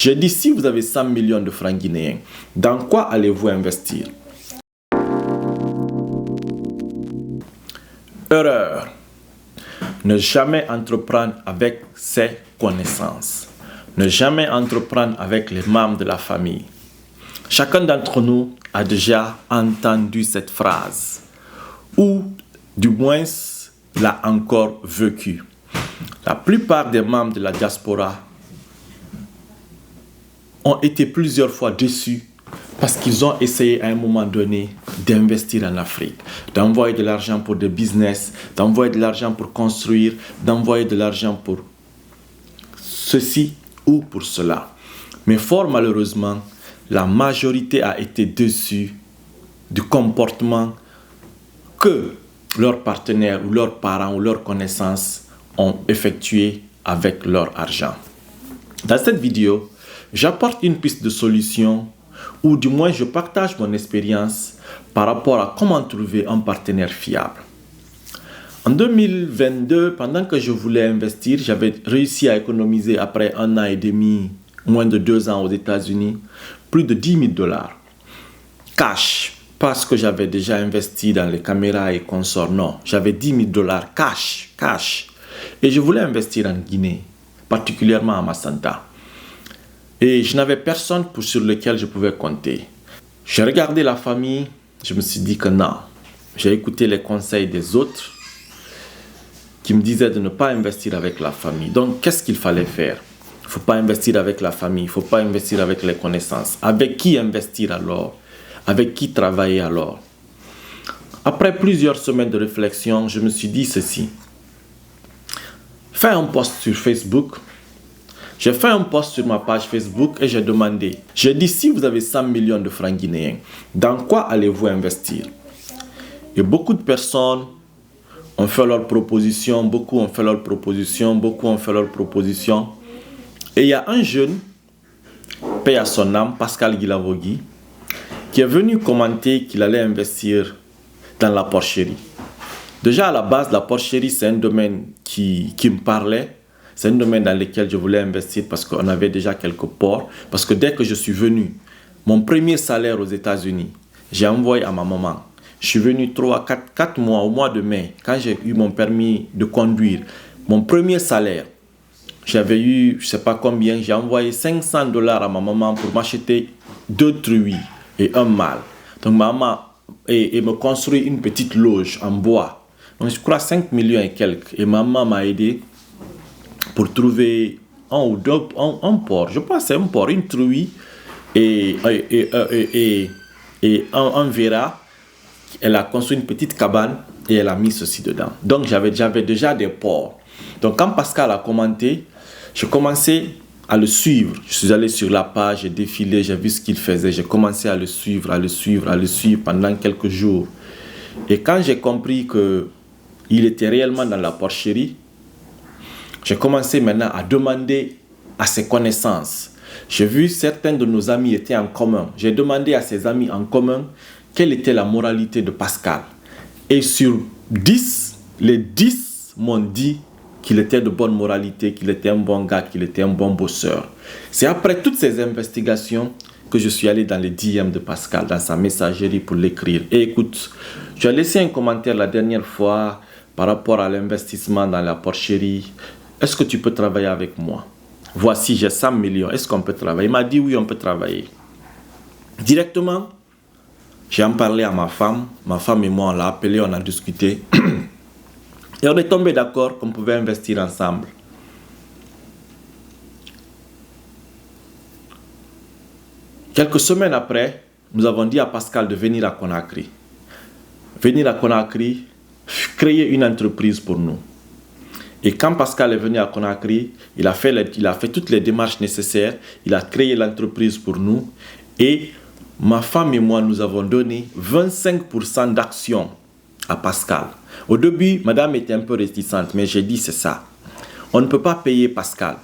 J'ai dit, si vous avez 100 millions de francs guinéens, dans quoi allez-vous investir? Erreur. Ne jamais entreprendre avec ses connaissances. Ne jamais entreprendre avec les membres de la famille. Chacun d'entre nous a déjà entendu cette phrase, ou du moins l'a encore vécu. La plupart des membres de la diaspora ont été plusieurs fois déçus parce qu'ils ont essayé à un moment donné d'investir en Afrique, d'envoyer de l'argent pour des business, d'envoyer de l'argent pour construire, d'envoyer de l'argent pour ceci ou pour cela. Mais fort malheureusement, la majorité a été déçue du comportement que leurs partenaires ou leurs parents ou leurs connaissances ont effectué avec leur argent. Dans cette vidéo, j'apporte une piste de solution ou du moins je partage mon expérience par rapport à comment trouver un partenaire fiable. En 2022, pendant que je voulais investir, j'avais réussi à économiser après 1 an et demi, moins de 2 ans aux États-Unis, plus de 10 000 $ cash. Parce que j'avais déjà investi dans les caméras et consorts, non. J'avais 10 000 $ cash. Et je voulais investir en Guinée, particulièrement à Massanta. Et je n'avais personne sur lequel je pouvais compter. J'ai regardé la famille, je me suis dit que non. J'ai écouté les conseils des autres qui me disaient de ne pas investir avec la famille. Donc, qu'est-ce qu'il fallait faire? Il ne faut pas investir avec la famille, il ne faut pas investir avec les connaissances. Avec qui investir alors? Avec qui travailler alors? Après plusieurs semaines de réflexion, je me suis dit ceci. Fais un post sur Facebook. J'ai fait un post sur ma page Facebook et j'ai demandé. J'ai dit, si vous avez 100 millions de francs guinéens, dans quoi allez-vous investir? Et beaucoup de personnes ont fait leurs propositions, beaucoup ont fait leurs propositions. Et il y a un jeune, paix à son âme, Pascal Guilavogui, qui est venu commenter qu'il allait investir dans la porcherie. Déjà à la base, la porcherie, c'est un domaine qui me parlait. C'est un domaine dans lequel je voulais investir parce qu'on avait déjà quelques ports. Parce que dès que je suis venu, mon premier salaire aux États-Unis, j'ai envoyé à ma maman. Je suis venu 4 mois au mois de mai, quand j'ai eu mon permis de conduire. Mon premier salaire, j'avais eu, je ne sais pas combien, j'ai envoyé 500 $ à ma maman pour m'acheter 2 truies et un mâle. Donc maman et me construit une petite loge en bois. Donc je crois 5 millions et quelques. Et maman m'a aidé pour trouver un port. Je pense que c'est un port, une truie et un verra. Elle a construit une petite cabane et elle a mis ceci dedans. Donc j'avais déjà des ports. Donc quand Pascal a commenté, j'ai commencé à le suivre. Je suis allé sur la page, j'ai défilé, j'ai vu ce qu'il faisait. J'ai commencé à le suivre pendant quelques jours. Et quand j'ai compris qu'il était réellement dans la porcherie, j'ai commencé maintenant à demander à ses connaissances. J'ai vu certains de nos amis étaient en commun. J'ai demandé à ses amis en commun quelle était la moralité de Pascal. Et sur 10, les 10 m'ont dit qu'il était de bonne moralité, qu'il était un bon gars, qu'il était un bon bosseur. C'est après toutes ces investigations que je suis allé dans les DM de Pascal, dans sa messagerie pour l'écrire. Et écoute, tu as laissé un commentaire la dernière fois par rapport à l'investissement dans la porcherie. Est-ce que tu peux travailler avec moi? Voici, j'ai 100 millions. Est-ce qu'on peut travailler? Il m'a dit oui, on peut travailler. Directement, j'ai en parlé à ma femme. Ma femme et moi, on l'a appelé, on a discuté. Et on est tombé d'accord qu'on pouvait investir ensemble. Quelques semaines après, nous avons dit à Pascal de venir à Conakry. Venir à Conakry, créer une entreprise pour nous. Et quand Pascal est venu à Conakry, il a fait toutes les démarches nécessaires. Il a créé l'entreprise pour nous. Et ma femme et moi, nous avons donné 25% d'actions à Pascal. Au début, madame était un peu réticente, mais j'ai dit c'est ça. On ne peut pas payer Pascal.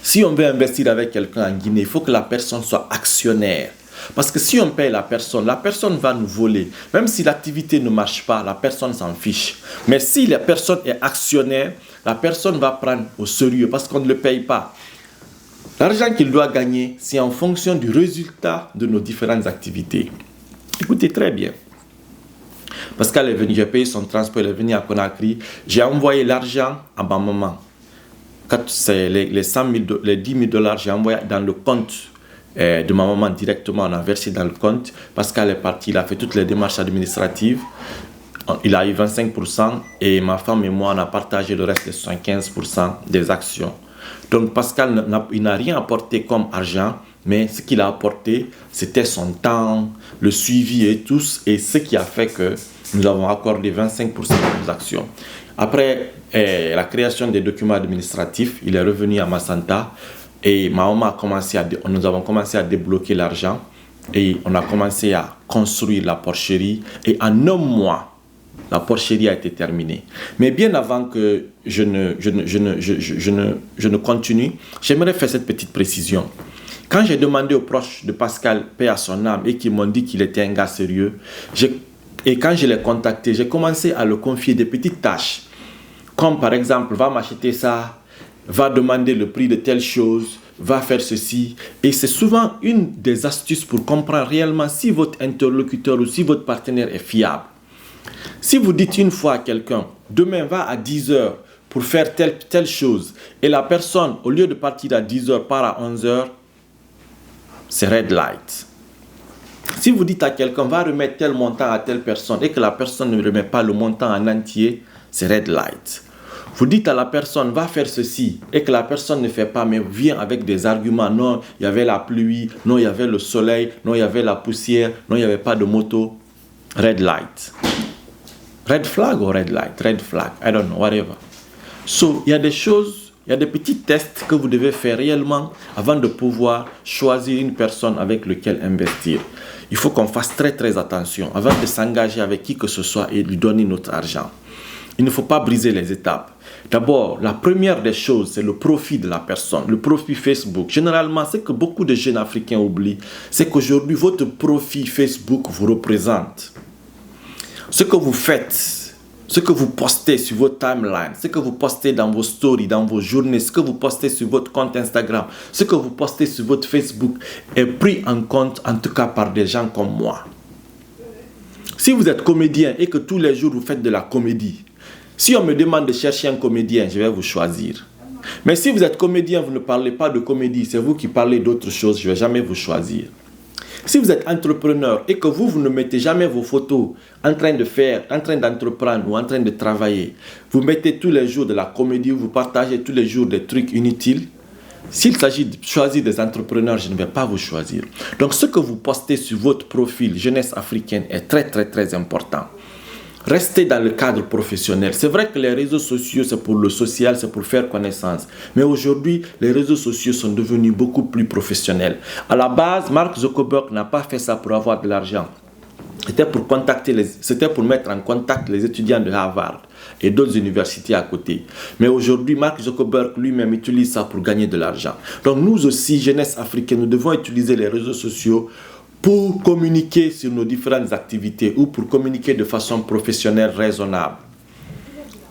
Si on veut investir avec quelqu'un en Guinée, il faut que la personne soit actionnaire. Parce que si on paye la personne va nous voler. Même si l'activité ne marche pas, la personne s'en fiche. Mais si la personne est actionnaire, la personne va prendre au sérieux parce qu'on ne le paye pas. L'argent qu'il doit gagner, c'est en fonction du résultat de nos différentes activités. Écoutez très bien. Pascal est venu, j'ai payé son transport, il est venu à Conakry. J'ai envoyé l'argent à ma maman. Quand c'est les 10 000 dollars, j'ai envoyé dans le compte de ma maman directement. On a versé dans le compte. Pascal est parti, il a fait toutes les démarches administratives. Il a eu 25% et ma femme et moi, on a partagé le reste des 75% des actions. Donc Pascal n'a rien apporté comme argent, mais ce qu'il a apporté, c'était son temps, le suivi et tout, et ce qui a fait que nous avons accordé 25% de nos actions. Après la création des documents administratifs, il est revenu à Massanta et ma maman nous avons commencé à débloquer l'argent et on a commencé à construire la porcherie et en un mois, la porcherie a été terminée. Mais bien avant que je ne continue, j'aimerais faire cette petite précision. Quand j'ai demandé aux proches de Pascal, paix à son âme, et qu'ils m'ont dit qu'il était un gars sérieux, et quand je l'ai contacté, j'ai commencé à le confier des petites tâches. Comme par exemple, va m'acheter ça, va demander le prix de telle chose, va faire ceci. Et c'est souvent une des astuces pour comprendre réellement si votre interlocuteur ou si votre partenaire est fiable. Si vous dites une fois à quelqu'un, demain va à 10 heures pour faire telle chose, et la personne, au lieu de partir à 10 heures, part à 11 heures, c'est red light. Si vous dites à quelqu'un, va remettre tel montant à telle personne, et que la personne ne remet pas le montant en entier, c'est red light. Vous dites à la personne, va faire ceci, et que la personne ne fait pas, mais vient avec des arguments. Non, il y avait la pluie, non, il y avait le soleil, non, il y avait la poussière, non, il n'y avait pas de moto. Red light. Red flag ou red light? Red flag, I don't know, whatever. So, il y a des choses, il y a des petits tests que vous devez faire réellement avant de pouvoir choisir une personne avec laquelle investir. Il faut qu'on fasse très très attention avant de s'engager avec qui que ce soit et lui donner notre argent. Il ne faut pas briser les étapes. D'abord, la première des choses, c'est le profit de la personne, le profit Facebook. Généralement, ce que beaucoup de jeunes Africains oublient, c'est qu'aujourd'hui, votre profit Facebook vous représente. Ce que vous faites, ce que vous postez sur votre timeline, ce que vous postez dans vos stories, dans vos journées, ce que vous postez sur votre compte Instagram, ce que vous postez sur votre Facebook est pris en compte, en tout cas par des gens comme moi. Si vous êtes comédien et que tous les jours vous faites de la comédie, si on me demande de chercher un comédien, je vais vous choisir. Mais si vous êtes comédien, vous ne parlez pas de comédie, c'est vous qui parlez d'autre chose, je ne vais jamais vous choisir. Si vous êtes entrepreneur et que vous ne mettez jamais vos photos en train d'entreprendre ou en train de travailler, vous mettez tous les jours de la comédie, vous partagez tous les jours des trucs inutiles, s'il s'agit de choisir des entrepreneurs, je ne vais pas vous choisir. Donc ce que vous postez sur votre profil jeunesse africaine est très très très important. Restez dans le cadre professionnel. C'est vrai que les réseaux sociaux, c'est pour le social, c'est pour faire connaissance. Mais aujourd'hui, les réseaux sociaux sont devenus beaucoup plus professionnels. À la base, Mark Zuckerberg n'a pas fait ça pour avoir de l'argent. C'était pour mettre en contact les étudiants de Harvard et d'autres universités à côté. Mais aujourd'hui, Mark Zuckerberg lui-même utilise ça pour gagner de l'argent. Donc nous aussi, jeunesse africaine, nous devons utiliser les réseaux sociaux pour communiquer sur nos différentes activités ou pour communiquer de façon professionnelle raisonnable.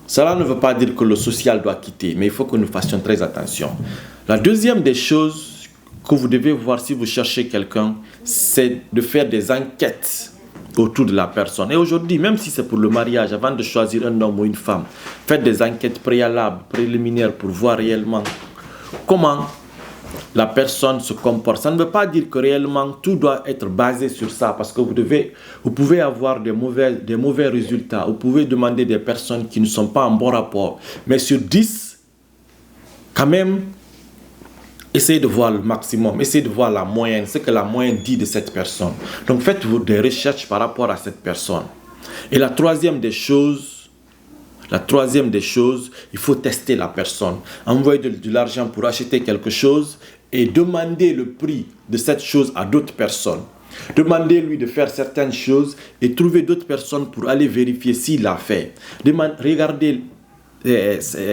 Cela ne veut pas dire que le social doit quitter, mais il faut que nous fassions très attention. La deuxième des choses que vous devez voir si vous cherchez quelqu'un, c'est de faire des enquêtes autour de la personne. Et aujourd'hui, même si c'est pour le mariage, avant de choisir un homme ou une femme, faites des enquêtes préliminaires pour voir réellement comment la personne se comporte. Ça ne veut pas dire que réellement tout doit être basé sur ça, parce que vous pouvez avoir des mauvais résultats. Vous pouvez demander des personnes qui ne sont pas en bon rapport. Mais sur 10, quand même, essayez de voir le maximum, essayez de voir la moyenne, ce que la moyenne dit de cette personne. Donc faites-vous des recherches par rapport à cette personne. Et la troisième des choses, il faut tester la personne. Envoyer de l'argent pour acheter quelque chose et demander le prix de cette chose à d'autres personnes. Demandez-lui de faire certaines choses et trouver d'autres personnes pour aller vérifier s'il l'a fait. Regardez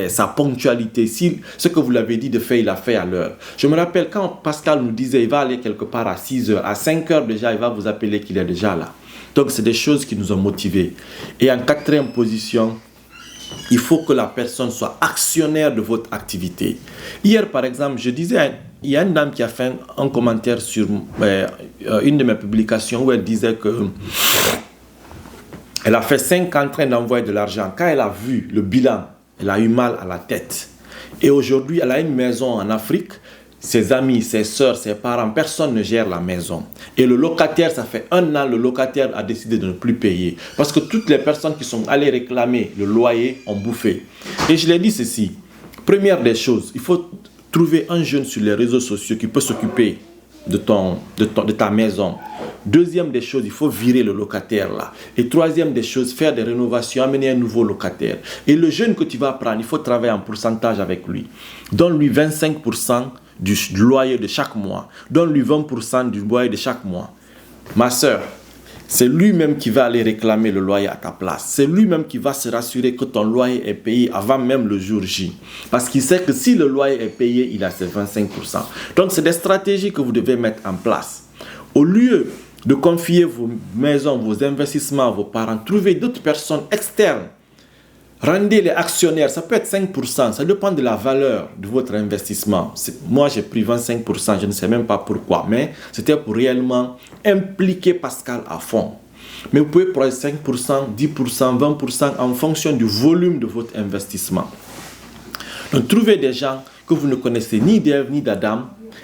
sa ponctualité, si ce que vous l'avez dit de faire, il a fait à l'heure. Je me rappelle quand Pascal nous disait il va aller quelque part à 6 heures, à 5 heures déjà, il va vous appeler qu'il est déjà là. Donc c'est des choses qui nous ont motivés. Et en quatrième position, il faut que la personne soit actionnaire de votre activité. Hier, par exemple, je disais, il y a une dame qui a fait un commentaire sur une de mes publications où elle disait que elle a fait 5 ans en train d'envoyer de l'argent. Quand elle a vu le bilan, elle a eu mal à la tête. Et aujourd'hui, elle a une maison en Afrique. Ses amis, ses soeurs, ses parents, personne ne gère la maison. Et le locataire, ça fait 1 an, le locataire a décidé de ne plus payer. Parce que toutes les personnes qui sont allées réclamer le loyer ont bouffé. Et je l'ai dit ceci. Première des choses, il faut trouver un jeune sur les réseaux sociaux qui peut s'occuper de ta maison. Deuxième des choses, il faut virer le locataire là. Et troisième des choses, faire des rénovations, amener un nouveau locataire. Et le jeune que tu vas prendre, il faut travailler en pourcentage avec lui. Donne-lui 25% du loyer de chaque mois. Donne-lui 20% du loyer de chaque mois. Ma soeur, c'est lui-même qui va aller réclamer le loyer à ta place. C'est lui-même qui va se rassurer que ton loyer est payé avant même le jour J. Parce qu'il sait que si le loyer est payé, il a ses 25%. Donc, c'est des stratégies que vous devez mettre en place. Au lieu de confier vos maisons, vos investissements à vos parents, trouvez d'autres personnes externes. Rendez-les actionnaires, ça peut être 5%, ça dépend de la valeur de votre investissement. Moi, j'ai pris 25%, je ne sais même pas pourquoi, mais c'était pour réellement impliquer Pascal à fond. Mais vous pouvez prendre 5%, 10%, 20% en fonction du volume de votre investissement. Donc, trouvez des gens que vous ne connaissez ni d'Ève ni d'Adam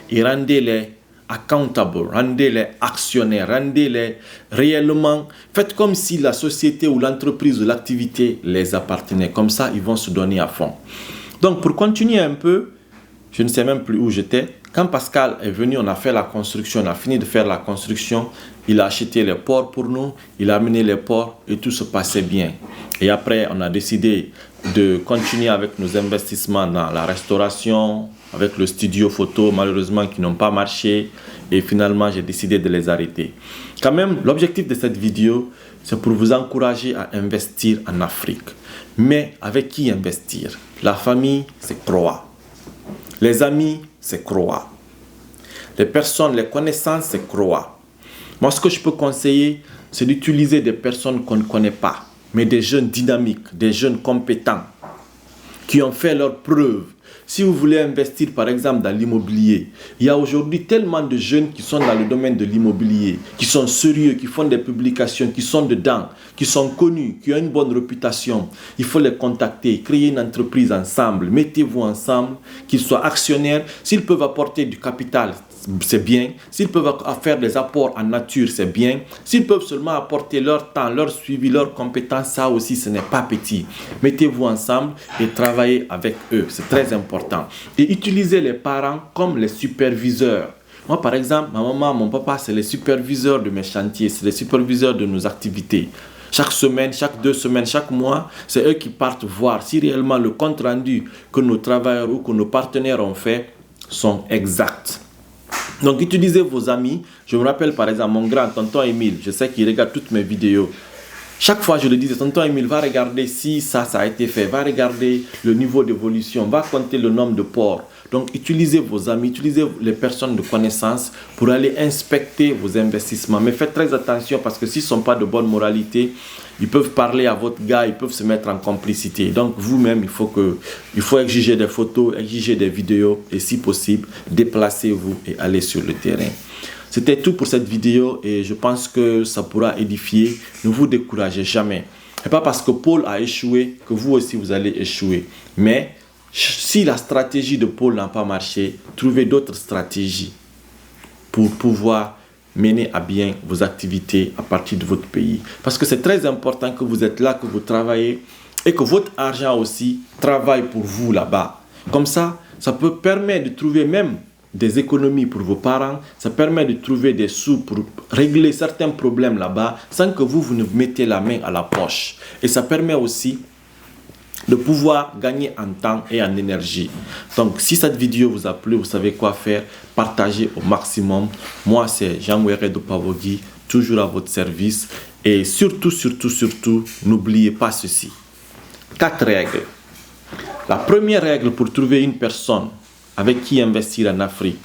et rendez-les accountable, rendez-les actionnaires, rendez-les réellement, faites comme si la société ou l'entreprise ou l'activité les appartenait. Comme ça, ils vont se donner à fond. Donc, pour continuer un peu, je ne sais même plus où j'étais. Quand Pascal est venu, on a fait la construction, on a fini de faire la construction. Il a acheté les ports pour nous, il a amené les ports et tout se passait bien. Et après, on a décidé de continuer avec nos investissements dans la restauration, avec le studio photo, malheureusement, qui n'ont pas marché. Et finalement, j'ai décidé de les arrêter. Quand même, l'objectif de cette vidéo, c'est pour vous encourager à investir en Afrique. Mais avec qui investir? La famille, c'est Croix. Les amis, c'est Croix. Les personnes, les connaissances, c'est Croix. Moi, ce que je peux conseiller, c'est d'utiliser des personnes qu'on ne connaît pas, mais des jeunes dynamiques, des jeunes compétents, qui ont fait leurs preuves. Si vous voulez investir, par exemple, dans l'immobilier, il y a aujourd'hui tellement de jeunes qui sont dans le domaine de l'immobilier, qui sont sérieux, qui font des publications, qui sont dedans, qui sont connus, qui ont une bonne réputation. Il faut les contacter, créer une entreprise ensemble, mettez-vous ensemble, qu'ils soient actionnaires. S'ils peuvent apporter du capital, c'est bien. S'ils peuvent faire des apports en nature, c'est bien. S'ils peuvent seulement apporter leur temps, leur suivi, leurs compétences, ça aussi, ce n'est pas petit. Mettez-vous ensemble et travaillez avec eux. C'est très important. Et utilisez les parents comme les superviseurs. Moi, par exemple, ma maman, mon papa, c'est les superviseurs de mes chantiers. C'est les superviseurs de nos activités. Chaque semaine, chaque 2 semaines, chaque mois, c'est eux qui partent voir si réellement le compte rendu que nos travailleurs ou que nos partenaires ont fait sont exacts. Donc, utilisez vos amis. Je me rappelle par exemple mon grand tonton Émile. Je sais qu'il regarde toutes mes vidéos. Chaque fois, je le disais, tonton Émile, va regarder si ça a été fait. Va regarder le niveau d'évolution. Va compter le nombre de ports. Donc, utilisez vos amis, utilisez les personnes de connaissance pour aller inspecter vos investissements. Mais faites très attention parce que s'ils ne sont pas de bonne moralité, ils peuvent parler à votre gars, ils peuvent se mettre en complicité. Donc, vous-même, il faut exiger des photos, exiger des vidéos et si possible, déplacez-vous et allez sur le terrain. C'était tout pour cette vidéo et je pense que ça pourra édifier. Ne vous découragez jamais. Ce n'est pas parce que Paul a échoué que vous aussi vous allez échouer. Mais si la stratégie de Paul n'a pas marché, trouvez d'autres stratégies pour pouvoir mener à bien vos activités à partir de votre pays. Parce que c'est très important que vous êtes là, que vous travaillez et que votre argent aussi travaille pour vous là-bas. Comme ça, ça peut permettre de trouver même des économies pour vos parents, ça permet de trouver des sous pour régler certains problèmes là-bas sans que vous ne mettez la main à la poche. Et ça permet aussi de pouvoir gagner en temps et en énergie. Donc, si cette vidéo vous a plu, vous savez quoi faire, partagez au maximum. Moi, c'est Jean-Wéré de Pavogui, toujours à votre service. Et surtout, n'oubliez pas ceci. 4 règles. La première règle pour trouver une personne avec qui investir en Afrique,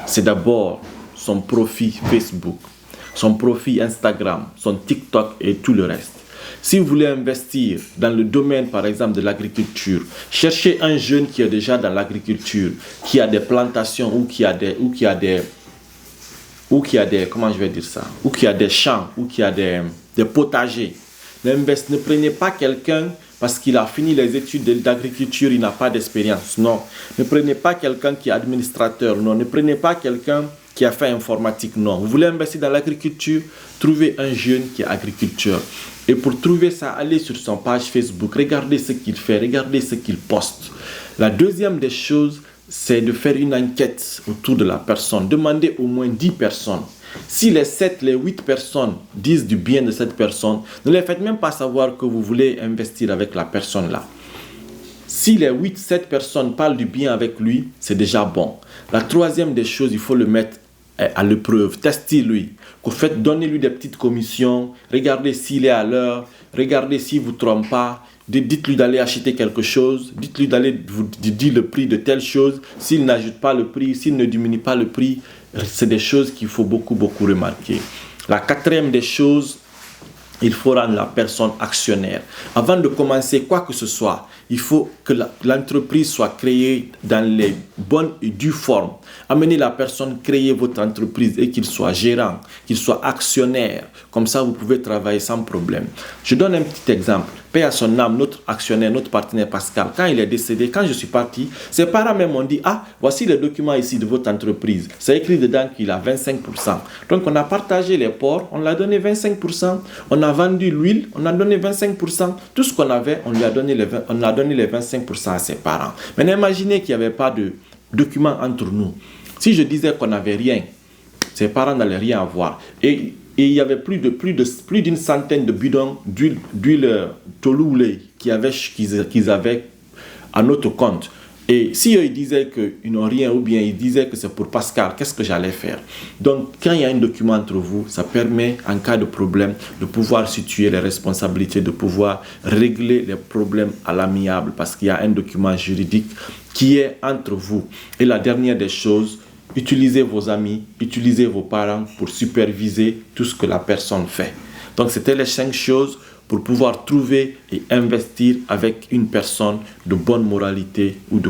c'est d'abord son profil Facebook, son profil Instagram, son TikTok et tout le reste. Si vous voulez investir dans le domaine, par exemple, de l'agriculture, cherchez un jeune qui est déjà dans l'agriculture, qui a des plantations ou qui a des comment je vais dire ça, ou qui a des champs, ou qui a des potagers. Ne prenez pas quelqu'un parce qu'il a fini les études d'agriculture, il n'a pas d'expérience. Non. Ne prenez pas quelqu'un qui est administrateur. Non. Ne prenez pas quelqu'un qui a fait informatique. Non. Vous voulez investir dans l'agriculture, trouvez un jeune qui est agriculteur. Et pour trouver ça, allez sur son page Facebook, regardez ce qu'il fait, regardez ce qu'il poste. La deuxième des choses, c'est de faire une enquête autour de la personne. Demandez au moins 10 personnes. Si les 7, les 8 personnes disent du bien de cette personne, ne les faites même pas savoir que vous voulez investir avec la personne là. Si les 8, 7 personnes parlent du bien avec lui, c'est déjà bon. La troisième des choses, il faut le mettre à l'épreuve. Testez-lui. Donnez-lui des petites commissions. Regardez s'il est à l'heure. Regardez s'il ne vous trompe pas. Dites-lui d'aller acheter quelque chose. Dites-lui d'aller vous dire le prix de telle chose. S'il n'ajoute pas le prix, s'il ne diminue pas le prix, c'est des choses qu'il faut beaucoup remarquer. La quatrième des choses, il faut rendre la personne actionnaire. Avant de commencer quoi que ce soit, il faut que l'entreprise soit créée dans les bonnes et dues formes. Amenez la personne, créer votre entreprise et qu'il soit gérant, qu'il soit actionnaire. Comme ça, vous pouvez travailler sans problème. Je donne un petit exemple. Paix à son âme, notre actionnaire, notre partenaire Pascal, quand il est décédé, quand je suis parti, ses parents même m'ont dit, ah, voici les documents ici de votre entreprise. C'est écrit dedans qu'il a 25%. Donc, on a partagé les ports, on l'a donné 25%. On a vendu l'huile, on a donné 25%. Tout ce qu'on avait, on a donné les 25% à ses parents. Maintenant, imaginez qu'il n'y avait pas de documents entre nous. Si je disais qu'on n'avait rien, ses parents n'allaient rien avoir. Et il y avait plus d'une centaine de bidons d'huile Toloulé qu'ils avaient à notre compte. Et si ils disaient qu'ils n'ont rien ou bien ils disaient que c'est pour Pascal, qu'est-ce que j'allais faire? Donc, quand il y a un document entre vous, ça permet, en cas de problème, de pouvoir situer les responsabilités, de pouvoir régler les problèmes à l'amiable parce qu'il y a un document juridique qui est entre vous. Et la dernière des choses, utilisez vos amis, utilisez vos parents pour superviser tout ce que la personne fait. Donc, c'était les 5 choses pour pouvoir trouver et investir avec une personne de bonne moralité ou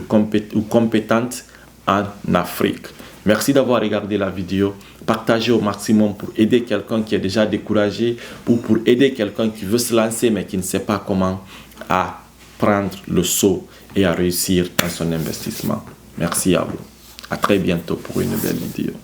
compétente en Afrique. Merci d'avoir regardé la vidéo. Partagez au maximum pour aider quelqu'un qui est déjà découragé ou pour aider quelqu'un qui veut se lancer mais qui ne sait pas comment à prendre le saut et à réussir dans son investissement. Merci à vous. À très bientôt pour une nouvelle vidéo.